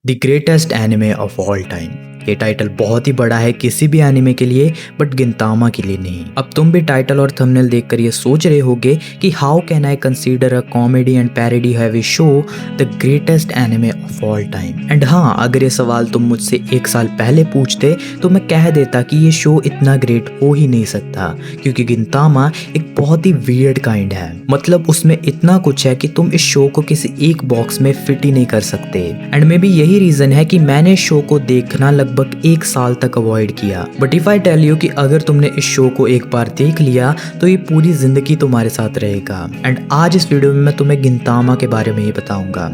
The greatest anime of all time. ये title बहुत ही बड़ा है किसी भी एनिमे के लिए, बट गिंतामा के लिए नहीं। अब तुम भी टाइटल और थंबनेल देखकर ये सोच रहे होगे कि how can I consider a comedy and parody heavy show the greatest anime of all time. And हाँ, अगर ये सवाल तुम मुझसे 1 साल पहले पूछते तो मैं कह देता कि ये शो इतना ग्रेट हो ही नहीं सकता, क्योंकि गिंतामा एक बहुत ही वियर्ड काइंड है। मतलब उसमें इतना कुछ है कि तुम इस शो को किसी एक बॉक्स में फिट ही नहीं कर सकते। एंड मे बी यही रीजन है कि मैंने इस शो को देखना लगभग 1 साल तक अवॉइड किया। But if I tell you कि अगर तुमने इस शो को एक बार देख लिया तो ये पूरी जिंदगी तुम्हारे साथ रहेगा। एंड आज इस वीडियो में मैं तुम्हें गिंतामा के बारे में ही बताऊंगा।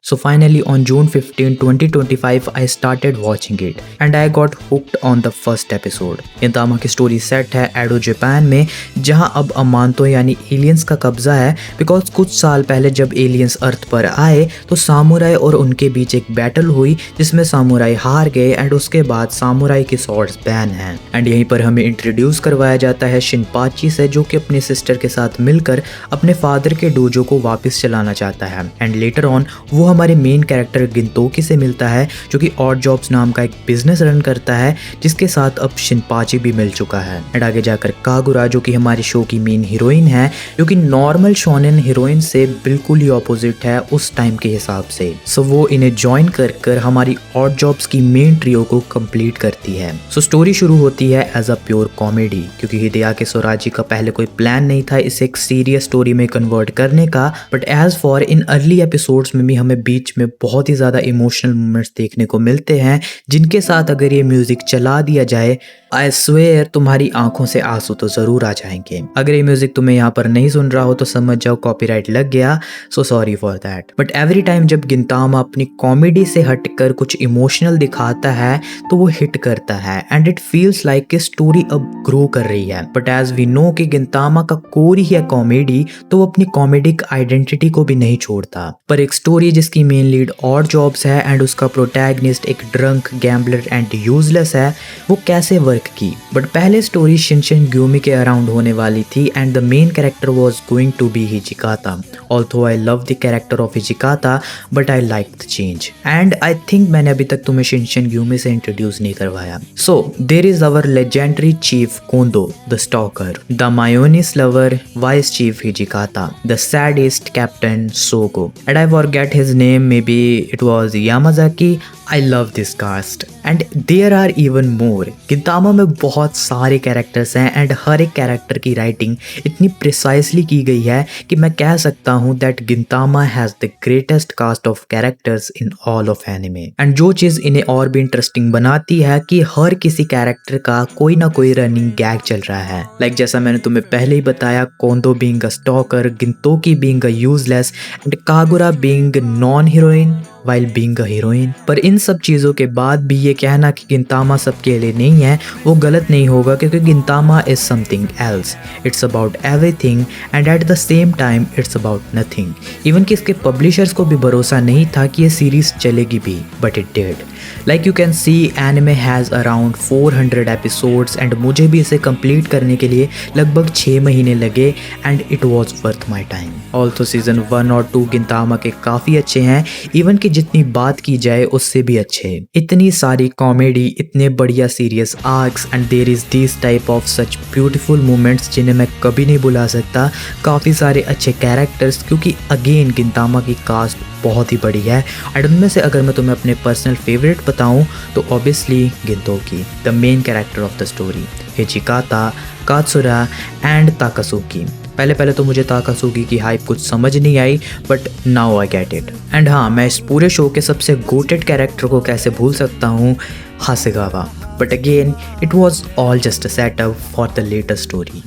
So finally on June 15, 2025 I started watching it and I got hooked on the first episode। गिंतामा की स्टोरी सेट है एडो जापान में, जहां अब अमांतो यानी एलियंस का कब्जा है। बिकॉज कुछ साल पहले जब एलियंस अर्थ पर आए तो सामुराई और उनके बीच एक बैटल हुई जिसमें सामुराई हार गए एंड उसके बाद सामुराई की स्वॉर्ड्स बैन हैं। एंड यहीं पर हमें इंट्रोड्यूस करवाया जाता है शिनपाची से, जो कि अपनी सिस्टर के साथ मिलकर अपने फादर के डोजो को वापस चलाना चाहता है। एंड लेटर ऑन वो हमारे मेन कैरेक्टर गिंतोकी से मिलता है, जो कि ऑड जॉब्स नाम का एक बिजनेस रन करता है, जिसके साथ अब शिनपाची भी मिल चुका है। एंड आगे जाकर कागुरा, जो कि हमारे शो की मेन हीरोइन है, जो कि नॉर्मल शोनेन हीरोइन से बिल्कुल ही ऑपोजिट है उस टाइम के हिसाब से। सो वो इन्हें ज्वाइन कर हमारी ऑड जॉब्स की मेन ट्रियो को कंप्लीट करती है। सो स्टोरी शुरू होती है एज अ प्योर कॉमेडी, क्योंकि हिदेयाकी सोराजी का पहले कोई प्लान नहीं था इसे एक सीरियस स्टोरी में कन्वर्ट करने का। But as for in early episodes में भी हमें बीच में बहुत ही ज्यादा इमोशनल मोमेंट्स देखने को मिलते हैं, जिनके साथ अगर ये म्यूजिक चला दिया जाए, आई स्वेयर तुम्हारी आंखों से आंसू तो जरूर आ जाएंगे। अगर ये म्यूजिक तुम्हें यहाँ पर नहीं सुन रहा हो तो समझ जाओ कॉपीराइट लग गया, so sorry for that. But every time जब गिंतामा अपनी कॉमेडी से हटकर कुछ इमोशनल दिखाता है तो वो हिट करता है एंड इट फील्स लाइक कि स्टोरी अब ग्रो कर रही है। बट एज वी नो कि गिंतामा का कोर ही है कॉमेडी, तो वो अपनी कॉमेडिक आइडेंटिटी को भी नहीं छोड़ता। पर एक स्टोरी जिसकी मेन लीड ऑड जॉब्स है एंड उसका प्रोटैगनिस्ट एक ड्रंक, गैम्बलर एंड यूजलेस है, वो कैसे वर्क की। बट पहले स्टोरी शिनशिन ग्यूमी के अराउंड होने वाली थी and the main character was going to be Hijikata. Although I love the character of Hijikata, but I like the change. And I think मैंने अभी तक तुम्हें शिनशिन ग्यूमी से इंट्रोड्यूस नहीं करवाया। So there is our legendary chief Kondo the stalker, the mayonnaise lover vice chief Hijikata, the saddest captain Sogo, and I forget his name, maybe it was Yamazaki. I love this cast and there are even more। Gintama में बहुत सारे characters हैं and हर एक character की writing इतनी precisely की गई है कि मैं कह सकता हूँ that Gintama has the greatest cast of characters in all of anime. And जो चीज़ इन्हें और भी इंटरेस्टिंग बनाती है कि हर किसी कैरेक्टर का कोई ना कोई रनिंग गैग चल रहा है। लाइक जैसा मैंने तुम्हें पहले ही बताया, Kondo being a stalker, Gintoki being a useless and Kagura being non heroine while being a heroine. पर इन सब चीज़ों के बाद भी ये कहना कि गिंतामा सबके लिए नहीं है वो गलत नहीं होगा, क्योंकि Gintama is something else. It's about everything and at the same time it's about nothing. Even कि इसके पब्लिशर्स को भी भरोसा नहीं था कि ये सीरीज चलेगी भी, but it did. Like you can see anime has around 400 episodes and मुझे भी इसे कंप्लीट करने के लिए लगभग 6 महीने लगे and it was worth my time. Also season 1 और 2 गिंतामा के काफ़ी अच्छे हैं, इवन कि जितनी बात की जाए उससे भी अच्छे। इतनी सारी कॉमेडी, इतने बढ़िया serious arcs and there is this type of such beautiful moments जिन्हें मैं कभी नहीं भुला सकता। काफ़ी सारे अच्छे कैरेक्टर्स, क्योंकि अगेन गिंतामा की कास्ट बहुत ही बड़ी है। एंड उनमें से अगर मैं तुम्हें अपने पर्सनल फेवरेट बताऊं तो obviously Gintoki, the main character of the story, Hijikata, Katsura and Takasugi. पहले तो मुझे ताकासुकी की हाइप कुछ समझ नहीं आई, but now I get it. And हाँ, मैं इस पूरे शो के सबसे गोटेड कैरेक्टर को कैसे भूल सकता हूँ, Hasegawa. But again it was all just a setup for the later story.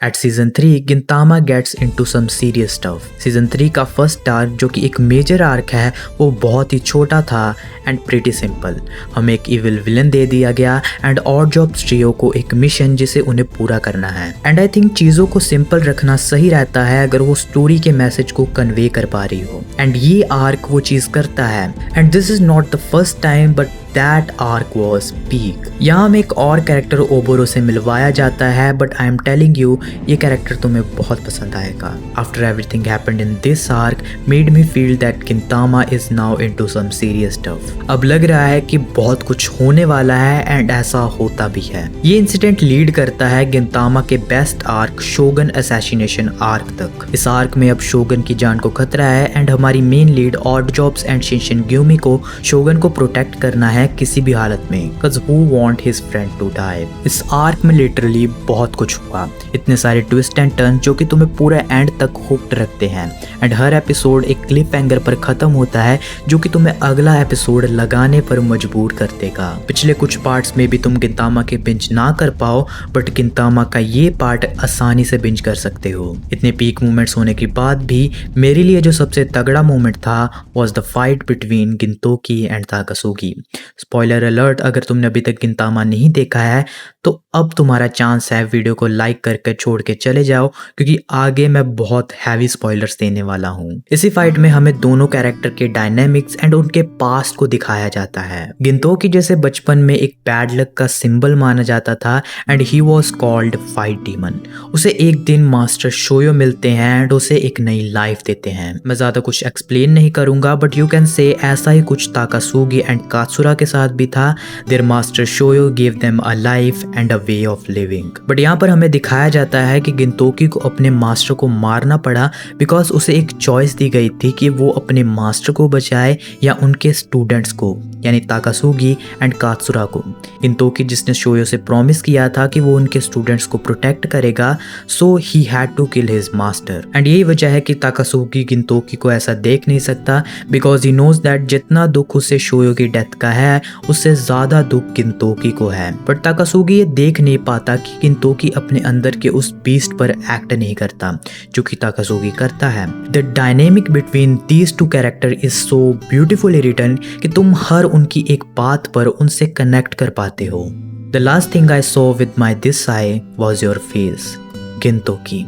At season 3, Gintama gets into some serious stuff. Season 3 का फर्स्ट आर्क, जो कि एक मेजर आर्क है, वो बहुत ही छोटा था एंड प्रीटी सिंपल। हमें एक इविल विलन दे दिया गया एंड ऑड जॉब्स ट्रियो को एक मिशन जिसे उन्हें पूरा करना है। एंड आई थिंक चीज़ों को सिंपल रखना सही रहता है अगर वो स्टोरी के मैसेज को कन्वे कर पा रही हो, एंड ये आर्क वो चीज़ करता है। And this is not the first time but that arc was peak. यहाँ हमें एक और कैरेक्टर ओबोरो से मिलवाया जाता है, but I am telling you ये कैरेक्टर तुम्हें बहुत पसंद आएगा। After everything happened in this arc made me feel that Gintama is now into some serious stuff. अब लग रहा है कि बहुत कुछ होने वाला है एंड ऐसा होता भी है। ये इंसिडेंट लीड करता है गिंतामा के बेस्ट आर्क शोगन असैसिनेशन आर्क तक। इस आर्क में अब शोगन की जान को खतरा है एंड हमारी main lead odd jobs and Shinsengumi को शोगन को प्रोटेक्ट करना है किसी भी हालत में, cause who want his friend to die। इस आर्क में लिटरली बहुत कुछ हुआ, इतने सारे ट्विस्ट एंड टर्न जो कि तुम्हें पूरे एंड तक हुक्ड रखते हैं एंड हर एपिसोड एक क्लिफ हैंगर पर खत्म होता है जो कि तुम्हें अगला एपिसोड लगाने पर मजबूर कर देगा। पिछले कुछ पार्ट्स में भी तुम गिंतामा के बिंज ना कर पाओ, बट गिंतामा का ये पार्ट आसानी से बिंज कर सकते हो। इतने पीक मोमेंट्स होने के बाद भी मेरे लिए जो सबसे तगड़ा मोमेंट था was the fight between Gintoki and Takasugi. Spoiler alert, अगर तुमने अभी तक गिंतामा नहीं देखा है तो अब तुम्हारा चांस है वीडियो को लाइक करके छोड़ के चले जाओ, क्योंकि आगे मैं बहुत हैवी स्पॉइलर्स देने वाला हूँ। इसी फाइट में हमें दोनों कैरेक्टर के डायनेमिक्स एंड उनके पास्ट को दिखाया जाता है। गिंतोकी जैसे बचपन में एक बैड लक का सिंबल माना जाता था and he was called fight demon. उसे एक दिन मास्टर शोयो मिलते हैं एंड उसे एक नई लाइफ देते हैं। मैं ज्यादा कुछ एक्सप्लेन नहीं करूंगा, बट यू कैन से ऐसा ही कुछ ताकासुगी एंड कात्सुरा के साथ भी था। Their master Shoyo give them a life and a way of living. But यहाँ पर हमें दिखाया जाता है कि गिंतोकी को अपने मास्टर को मारना पड़ा बिकॉज उसे एक चॉइस दी गई थी कि वो अपने मास्टर को बचाए या उनके स्टूडेंट्स को, यानी ताकासुगी एंड कात्सुरा को। गिंतोकी जिसने शोयो से प्रॉमिस किया था कि वो उनके स्टूडेंट्स को प्रोटेक्ट करेगा, so he had to kill his master. And यही वजह है कि ताकासुगी गिंतोकी को ऐसा देख नहीं सकता बिकॉज ही नोज दैट जितना दुख उसे शोयो की डेथ का है उससे ज्यादा दुख गिंतोकी को है। बट ताकासुगी ये देख नहीं पाता कि गिंतोकी अपने अंदर के उस बीस्ट पर एक्ट नहीं करता जो कि ताकासुगी करता है। The dynamic between these two character is so beautifully written कि तुम हर उनकी एक बात पर उनसे कनेक्ट कर पाते हो। The last thing I saw with my this eye was your face, Gintoki.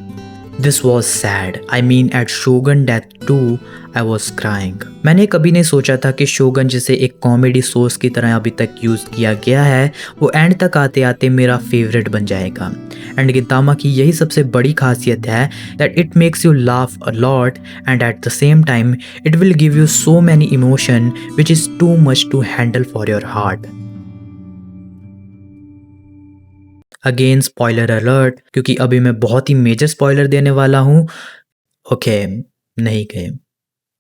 This was sad. I mean, at Shogun Death 2, I was crying. मैंने कभी नहीं सोचा था कि शोगन जिसे एक कॉमेडी सोर्स की तरह अभी तक यूज़ किया गया है वो एंड तक आते आते मेरा फेवरेट बन जाएगा। एंड गिंतामा की यही सबसे बड़ी खासियत है that it makes you laugh a lot and at the same time it will give you so many emotion which is too much to handle for your heart. Again spoiler alert, क्योंकि अभी मैं बहुत ही major spoiler देने वाला हूँ। Okay, नहीं गए,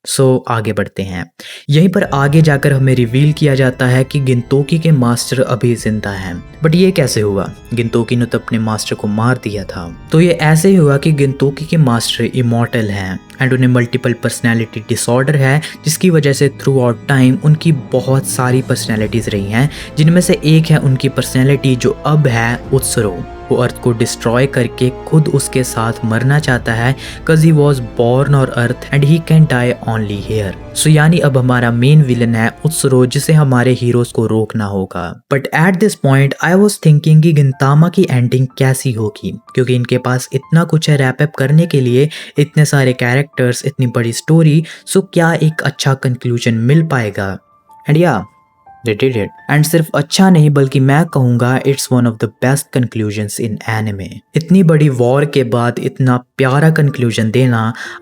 सो आगे बढ़ते हैं। यहीं पर आगे जाकर हमें रिवील किया जाता है कि गिंतोकी के मास्टर अभी जिंदा हैं। बट ये कैसे हुआ? गिंतोकी ने तो अपने मास्टर को मार दिया था। तो ये ऐसे ही हुआ कि गिंतोकी के मास्टर इमॉर्टल हैं एंड उन्हें मल्टीपल पर्सनैलिटी डिसऑर्डर है, जिसकी वजह से थ्रू आउट टाइम उनकी बहुत सारी पर्सनैलिटीज रही हैं, जिनमें से एक है उनकी पर्सनैलिटी जो अब है उत्सरो। वो अर्थ को डिस्ट्रॉय करके खुद उसके साथ मरना चाहता है cause he was born on earth and he can die only here। सो यानी अब हमारा मेन विलन है उत्सरो, जिसे हमारे हीरोज को रोकना होगा। But at this point I was thinking कि गिंतामा की एंडिंग कैसी होगी, क्योंकि इनके पास इतना कुछ है रैप अप करने के लिए, इतने सारे कैरेक्टर्स, इतनी बड़ी स्टोरी, सो क्या एक अच्छा कंक्लूजन मिल पाएगा? एंड या They did it. And सिर्फ अच्छा नहीं बल्कि मैं कहूँगा it's one of the best conclusions in anime। इतनी बड़ी वॉर के बाद इतना प्यारा कंक्लूजन देना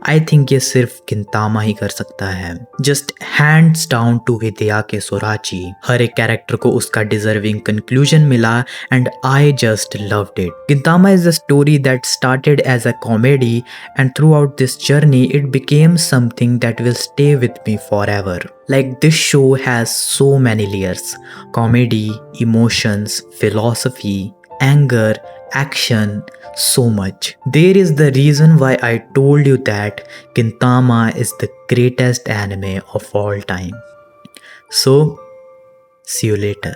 आई थिंक ये सिर्फ गिंतामा ही कर सकता है। Just hands down to Hideaki Sorachi. हर एक कैरेक्टर को उसका डिजर्विंग कंक्लूजन मिला and I just loved it. Gintama is a story that started as a comedy and throughout this journey it became something that will stay with me forever. Like this show has so many layers: comedy, emotions, philosophy, anger, action, so much. There is the reason why I told you that Gintama is the greatest anime of all time. So, see you later.